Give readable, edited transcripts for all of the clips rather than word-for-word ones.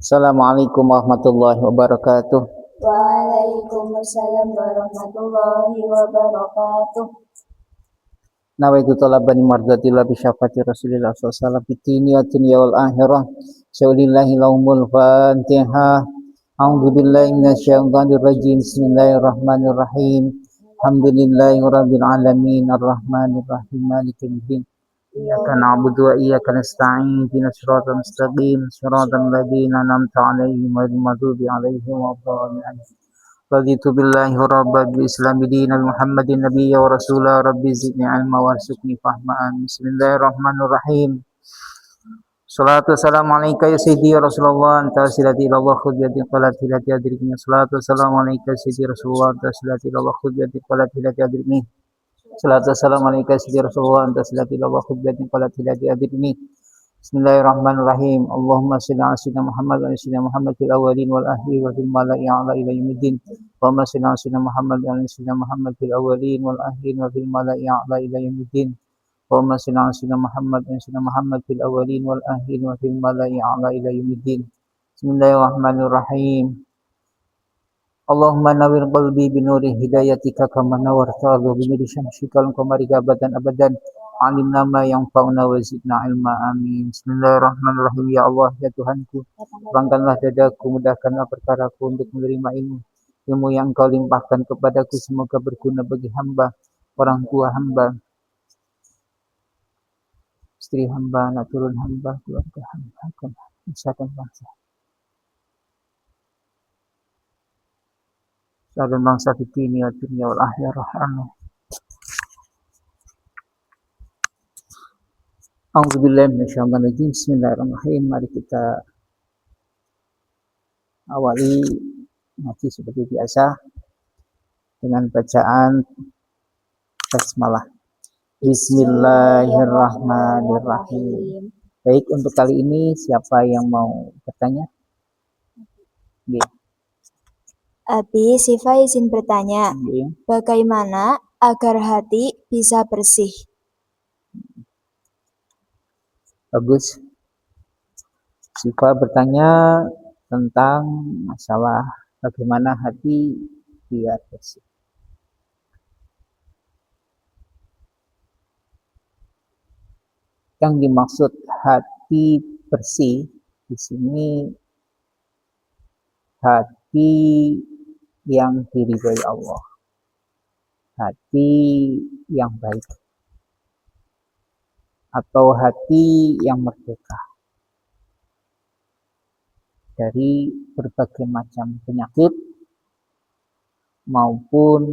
Assalamualaikum warahmatullahi wabarakatuh. Waalaikumsalam warahmatullahi wabarakatuh. Nawaitu talabani mardatillah bi syafaati Rasulillah sallallahu alaihi wasallam fi dunya wal akhirah. Syaulillahi laumul Fatihah. A'udzu billahi minasyaitonir rajim. Bismillahirrahmanirrahim. Alhamdulillahi rabbil alamin arrahmanir rahim maliki yaumiddin. Iyyaka na'budu wa iyyaka nasta'in. Ihdinas siratal mustaqim. Siratal ladzina an'amta 'alaihim ghairil maghdubi 'alaihim waladdallin. Raditu billahi rabba bil islami dinan Muhammadin nabiyya wa rasula rabbi zidni ilma warzuqni fahma. Bismillahirrahmanirrahim. Salatu wassalamu alayka ya sayyidi ya Rasulullah anta silati ilallah khudh bi yadi qalat hilati adrikni. Salatu wassalamu alayka ya sayyidi Rasulullah anta silati ilallah khudh bi yadi qalat hilati adrikni. Salatu wassalamu alayka ya sayyidi Rasulullah anta silati ilallah khudh bi yadi qalat hilati adrikni. Bismillahirrahmanirrahim. Allahumma shalli ala sayyidina Muhammad wa ala sayyidina Muhammad fil awwalin wal akhirin wa fil mala'i a'la ila yaumiddin. Allahumma shalli ala sayyidina Muhammad wa ala sayyidina Muhammad fil awwalin wal akhirin wa fil mala'i a'la ila yaumiddin. Allahumma shalli ala sayyidina Muhammad wa ala sayyidina Muhammad fil awwalin wal akhirin wa fil mala'i a'la ila yaumiddin. Bismillahirrahmanirrahim. Allahumma nawwir qalbi bi nuri hidayatika kama nawwarta bi nuri syamsikal qamari abadan abadan. Alimna ma yanfa'una wa zidna ilma, amin. Bismillahirrahmanirrahim. Ya Allah, ya Tuhanku, lapangkanlah dadaku, mudahkanlah perkaraku untuk menerima ilmu yang Engkau limpahkan kepadaku, semoga berguna bagi hamba, orang tua hamba, istri hamba, anak turun hamba, keluarga hamba, nusa dan bangsa. Salam bangsa fi dunya wal akhirah. Amin. A'udzubillahi minasyaitonirrajim. Bismillahirrahmanirrahim. Mari kita awali ngaji seperti biasa dengan bacaan basmalah. Bismillahirrahmanirrahim. Baik, untuk kali ini siapa yang mau bertanya? Abi, Siva izin bertanya, bagaimana agar hati bisa bersih? Bagus. Siva bertanya tentang masalah bagaimana hati biar bersih. Yang dimaksud hati bersih di sini hati yang diridhoi Allah, hati yang baik, atau hati yang merdeka dari berbagai macam penyakit maupun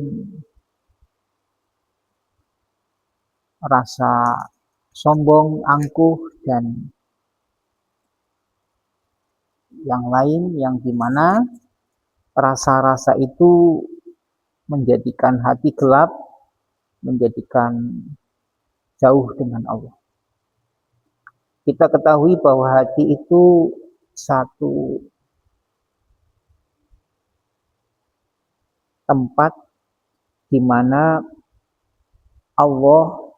rasa sombong, angkuh, dan yang lain yang dimana rasa-rasa itu menjadikan hati gelap, menjadikan jauh dengan Allah. Kita ketahui bahwa hati itu satu tempat di mana Allah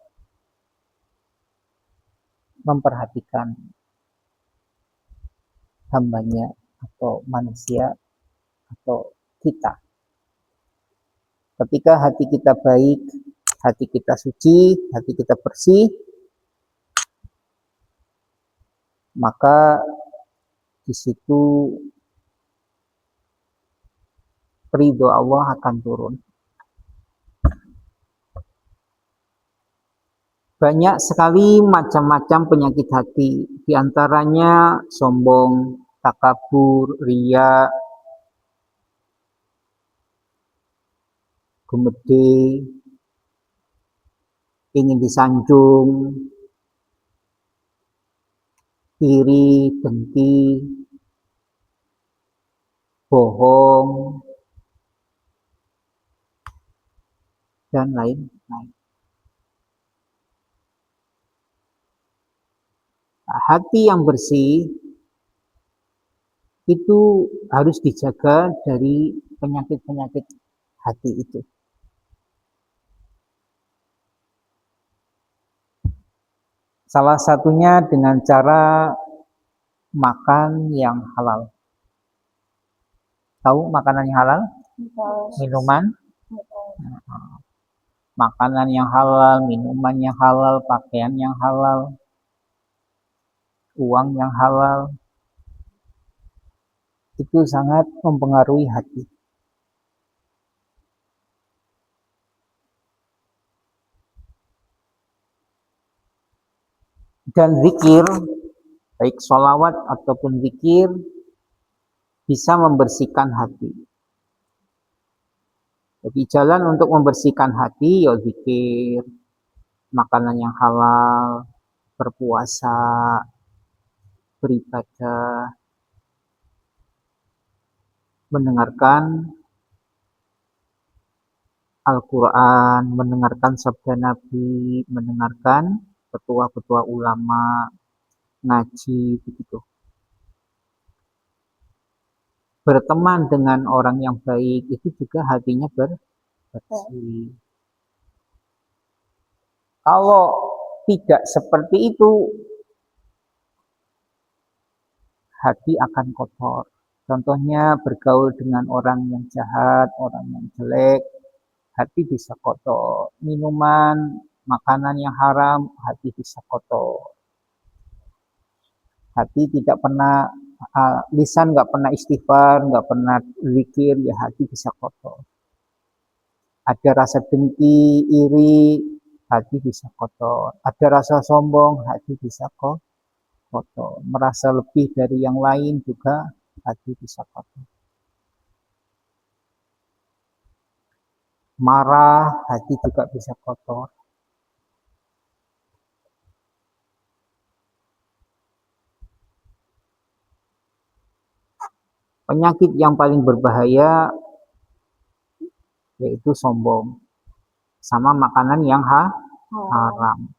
memperhatikan hambanya atau manusia atau kita. Ketika hati kita baik, hati kita suci, hati kita bersih, maka di situ ridho Allah akan turun. Banyak sekali macam-macam penyakit hati, diantaranya sombong, takabur, riya, gumede, ingin disanjung, iri, dengki, bohong, dan lain-lain. Hati yang bersih itu harus dijaga dari penyakit-penyakit hati itu. Salah satunya dengan cara makan yang halal. Tahu makanan yang halal? Minuman? Makanan yang halal, minuman yang halal, pakaian yang halal, uang yang halal, itu sangat mempengaruhi hati. Dan zikir, baik sholawat ataupun zikir, bisa membersihkan hati. Jadi jalan untuk membersihkan hati, ya zikir, makanan yang halal, berpuasa, beribadah, mendengarkan Al-Quran, mendengarkan sabda Nabi, mendengarkan petua-petua ulama, ngaji, begitu. Berteman dengan orang yang baik, itu juga hatinya bersih. Kalau tidak seperti itu, hati akan kotor. Contohnya bergaul dengan orang yang jahat, orang yang jelek, hati bisa kotor. Minuman, makanan yang haram, hati bisa kotor. Hati tidak pernah, lisan nggak pernah istighfar, nggak pernah zikir, ya hati bisa kotor. Ada rasa dengki, iri, hati bisa kotor. Ada rasa sombong, hati bisa kotor. Merasa lebih dari yang lain juga hati bisa kotor. Marah, hati juga bisa kotor. Penyakit yang paling berbahaya yaitu sombong. Sama makanan yang haram.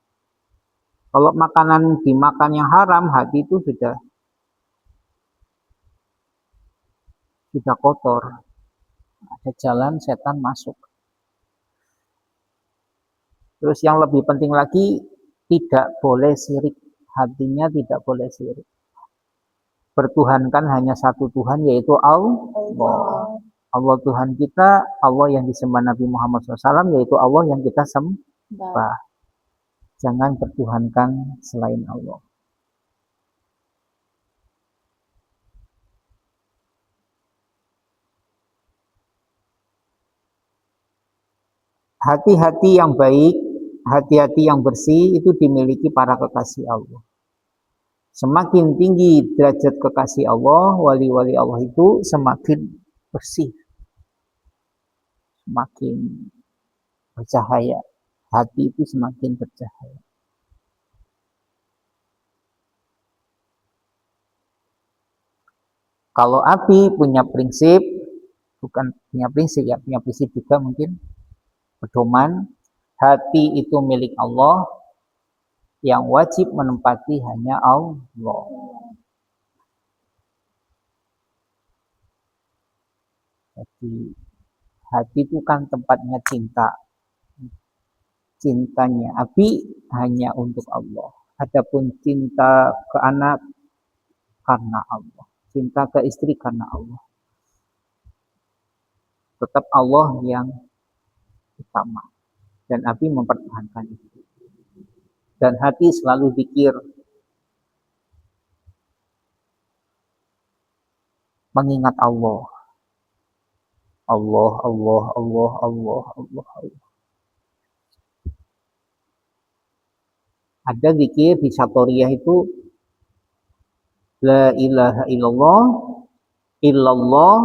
Kalau makanan dimakan yang haram, hati itu sudah kotor. Ada jalan setan masuk. Terus yang lebih penting lagi, tidak boleh syirik. Hatinya tidak boleh syirik. Bertuhankan hanya satu Tuhan, yaitu Allah. Allah Tuhan kita, Allah yang disembah Nabi Muhammad SAW, yaitu Allah yang kita sembah. Jangan bertuhankan selain Allah. Hati-hati yang baik, hati-hati yang bersih itu dimiliki para kekasih Allah. Semakin tinggi derajat kekasih Allah, wali-wali Allah itu semakin bersih, semakin bercahaya. Hati itu semakin bercahaya. Kalau api punya prinsip, bukan punya prinsip ya, punya prinsip juga mungkin pedoman, hati itu milik Allah, yang wajib menempati hanya Allah. Jadi hati itu kan tempatnya cinta. Cintanya api hanya untuk Allah. Adapun cinta ke anak karena Allah. Cinta ke istri karena Allah. Tetap Allah yang utama. Dan api mempertahankan itu. Dan hati selalu pikir mengingat Allah. Allah, Allah, Allah, Allah, Allah, Allah. Ada zikir di Satoriyah itu La ilaha illallah, illallah,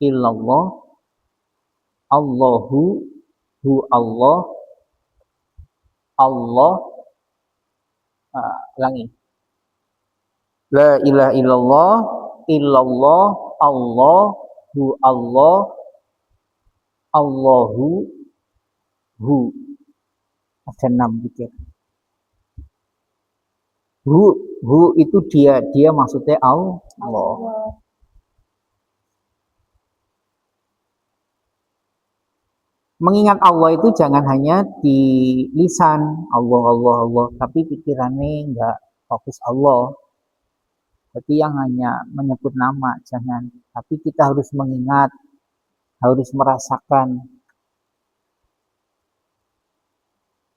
illallah, Allahu, hu Allah, Allah, ulangi. La ilaha illallah, illallah, Allah, hu Allah, Allahu, hu. Ada 6 zikir. Hu itu dia maksudnya Allah. Mengingat Allah itu jangan hanya di lisan Allah, Allah, Allah, tapi pikirannya enggak fokus Allah. Jadi yang hanya menyebut nama, jangan. Tapi kita harus mengingat, harus merasakan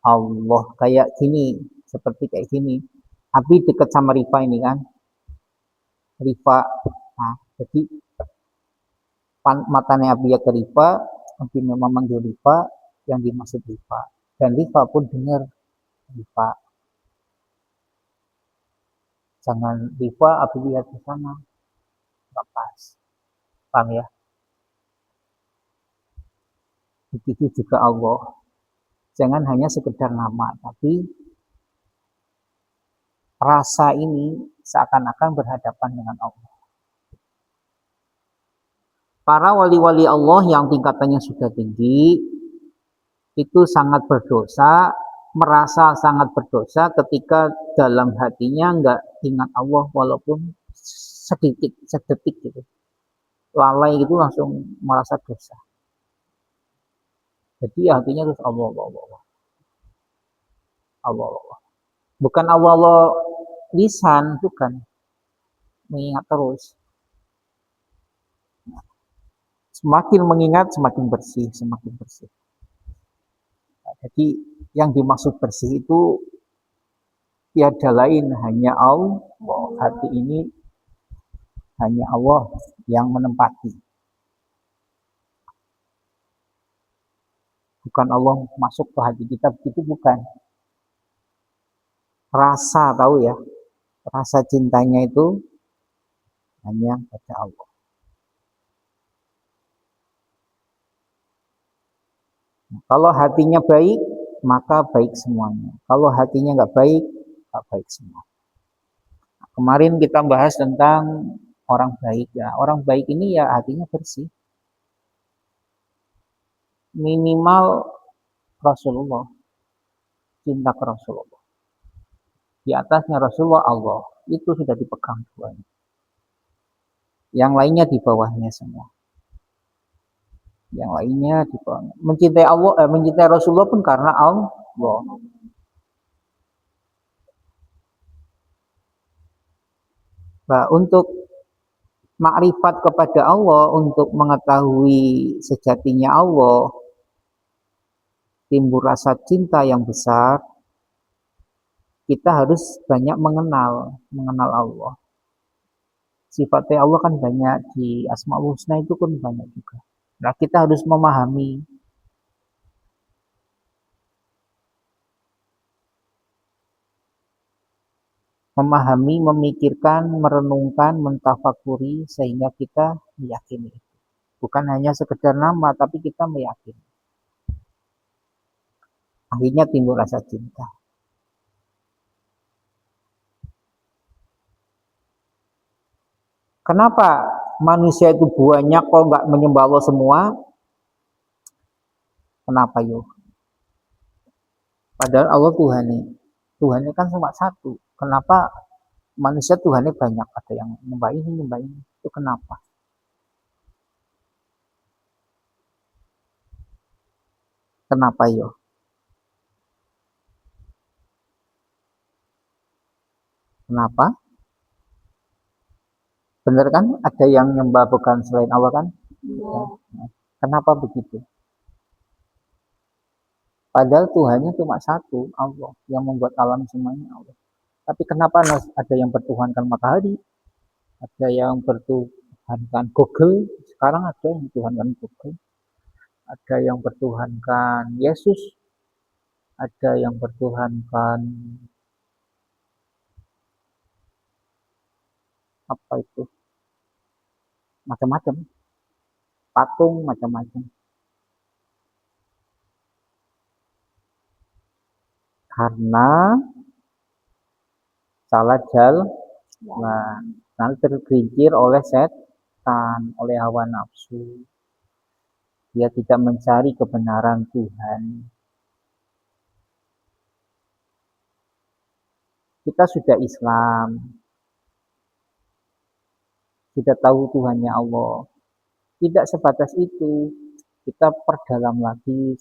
Allah kayak gini, seperti kayak gini. Abi dekat sama Rifa ini kan, Rifa. Nah, jadi matanya Abi ya ke Rifa, Abi memang manggil Rifa, yang dimaksud Rifa. Dan Rifa pun dengar Rifa. Jangan Rifa, Abi lihat ke sana, nggak pas. Paham ya? Begitu juga Allah. Jangan hanya sekedar nama, tapi rasa ini seakan-akan berhadapan dengan Allah. Para wali-wali Allah yang tingkatannya sudah tinggi, itu sangat berdosa, merasa sangat berdosa ketika dalam hatinya nggak ingat Allah walaupun sedikit, sedetik gitu. Lalai gitu langsung merasa dosa. Jadi hatinya terus Allah, Allah, Allah, Allah, Allah. Bukan Allah, Allah lisan, bukan. Mengingat terus. Semakin mengingat, semakin bersih, semakin bersih. Nah, jadi yang dimaksud bersih itu tiada lain hanya Allah. Hati ini hanya Allah yang menempati. Bukan Allah masuk ke hati kita, begitu bukan. Rasa tahu ya, rasa cintanya itu hanya pada Allah. Nah, kalau hatinya baik, maka baik semuanya. Kalau hatinya nggak baik semua. Nah, kemarin kita bahas tentang orang baik ya. Orang baik ini ya hatinya bersih. Minimal Rasulullah, cinta ke Rasulullah. Di atasnya Rasulullah Allah, itu sudah dipegang Tuhan. Yang lainnya di bawahnya semua. Yang lainnya di bawahnya. Mencintai Allah, mencintai Rasulullah pun karena Allah. Nah, untuk makrifat kepada Allah, untuk mengetahui sejatinya Allah, timbul rasa cinta yang besar, kita harus banyak mengenal Allah. Sifatnya Allah kan banyak, di Asmaul Husna itu pun banyak juga. Nah, kita harus memahami memikirkan, merenungkan, mentafakuri sehingga kita meyakini. Bukan hanya sekedar nama, tapi kita meyakini. Akhirnya timbul rasa cinta. Kenapa manusia itu banyak kok nggak menyembah Allah semua? Kenapa yuk? Padahal Allah Tuhannya kan cuma satu. Kenapa manusia Tuhannya banyak? Ada yang nyembah ini. Itu kenapa? Kenapa yuk? Kenapa? Benar kan? Ada yang nyembah bukan selain Allah kan? Ya. Kenapa begitu? Padahal Tuhannya cuma satu, Allah. Yang membuat alam semuanya Allah. Tapi kenapa ada yang bertuhankan matahari? Ada yang bertuhankan Google. Sekarang ada yang bertuhankan Google. Ada yang bertuhankan Yesus. Ada yang bertuhankan apa itu? Macam-macam. Patung macam-macam. Karena salah jalan, lalu tergelincir oleh setan, oleh hawa nafsu. Dia tidak mencari kebenaran Tuhan. Kita sudah Islam, sudah tahu Tuhannya Allah. Tidak sebatas itu, kita perdalam lagi.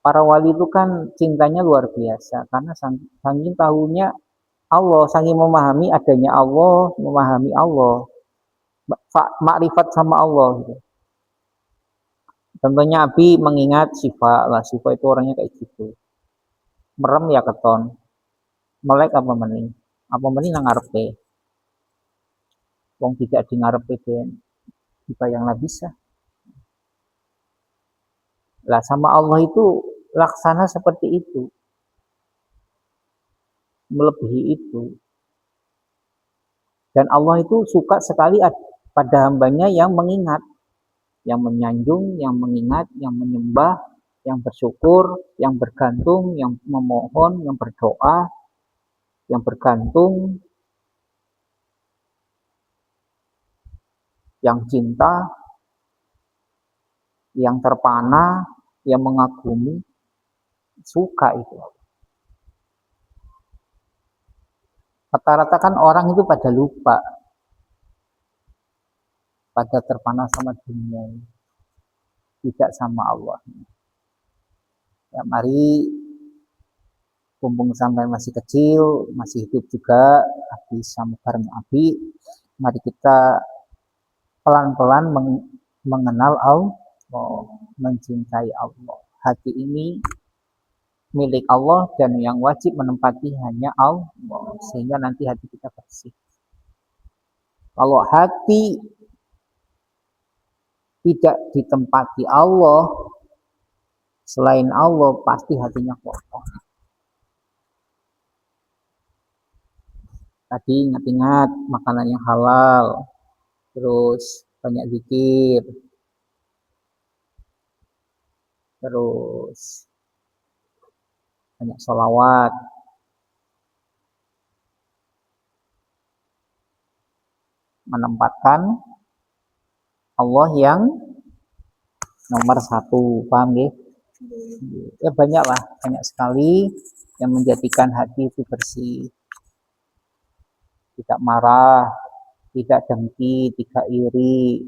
Para wali itu kan cintanya luar biasa, karena saking tahunya Allah, saking memahami adanya Allah, memahami Allah, makrifat sama Allah gitu. Contohnya Abi mengingat Syifa lah, Syifa itu orangnya kayak gitu. Merem ya keton, melek apa meni, nang ngarepe. Wong tidak di ngarepe Syifa yang lah bisa. Lah sama Allah itu laksana seperti itu, melebihi itu. Dan Allah itu suka sekali pada hambanya yang mengingat, yang menyanjung, yang mengingat, yang menyembah, yang bersyukur, yang bergantung, yang memohon, yang berdoa, yang bergantung, yang cinta, yang terpana, yang mengagumi, suka itu. Rata-rata kan orang itu pada lupa, pada terpana sama dunia, tidak sama Allah. Ya, mari mumpung sampai masih kecil, masih hidup juga, Abi sama bareng Abi, mari kita pelan-pelan mengenal Allah, mencintai Allah. Hati ini milik Allah dan yang wajib menempati hanya Allah, sehingga nanti hati kita bersih. Kalau hati tidak ditempati Allah, selain Allah pasti hatinya kotor. Tadi ingat-ingat makanan yang halal, terus banyak zikir, terus banyak sholawat, menempatkan Allah yang nomor satu, paham ya? Ya banyak lah, banyak sekali yang menjadikan hati itu bersih, tidak marah, tidak dengki, tidak iri,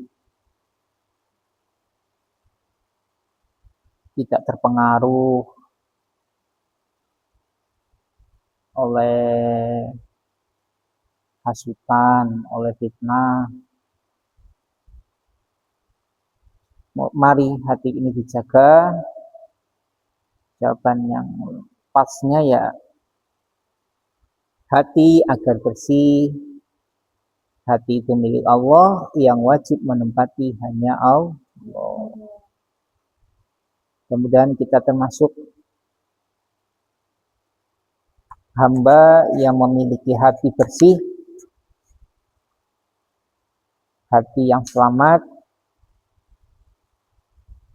tidak terpengaruh oleh hasutan, oleh fitnah. Mari hati ini dijaga. Jawaban yang pasnya ya hati agar bersih. Hati itu milik Allah, yang wajib menempati hanya Allah. Kemudian kita termasuk hamba yang memiliki hati bersih, hati yang selamat.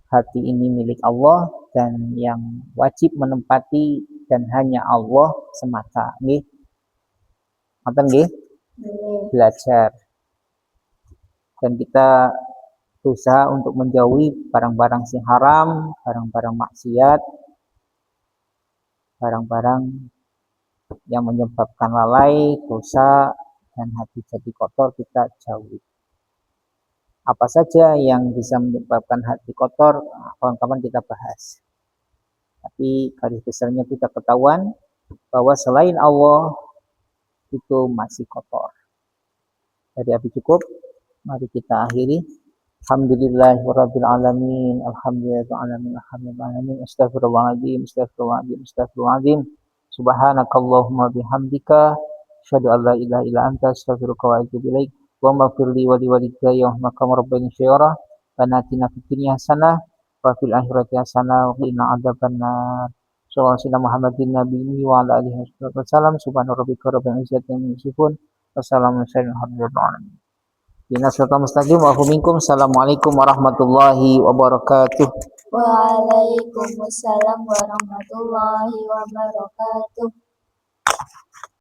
Hati ini milik Allah dan yang wajib menempati dan hanya Allah semata. Nggih. Ngoten nggih? Belajar. Dan kita berusaha untuk menjauhi barang-barang sing haram, barang-barang maksiat, barang-barang yang menyebabkan lalai, dosa, dan hati jadi kotor kita jauhi. Apa saja yang bisa menyebabkan hati kotor, kawan-kawan kita bahas. Tapi garis besarnya kita ketahuan bahwa selain Allah itu masih kotor. Jadi Abi cukup, mari kita akhiri. Alhamdulillahirabbil alamin, alhamdulillahirabbil astagfirullahaladzim, astagfirullahaladzim. Subhanakallahumma bihamdika, asyhadu an la ilaha illa anta, astaghfiruka wa atubu ilaik. Wa maghfirli wa liwalidayya wa makam rabbani syairah wa natina fid dunya hasanah wa fil akhirati hasanah wa qina adzabannar. Sallallahu Muhammadin nabiyyi wa ala alihi wasallam. Subhana rabbika rabbil izzati amma yasifun. Wassalamu alaikum. Binasrata mustaqim wa minkum. Assalamualaikum warahmatullahi wabarakatuh. Waalaikumsalam warahmatullahi wabarakatuh.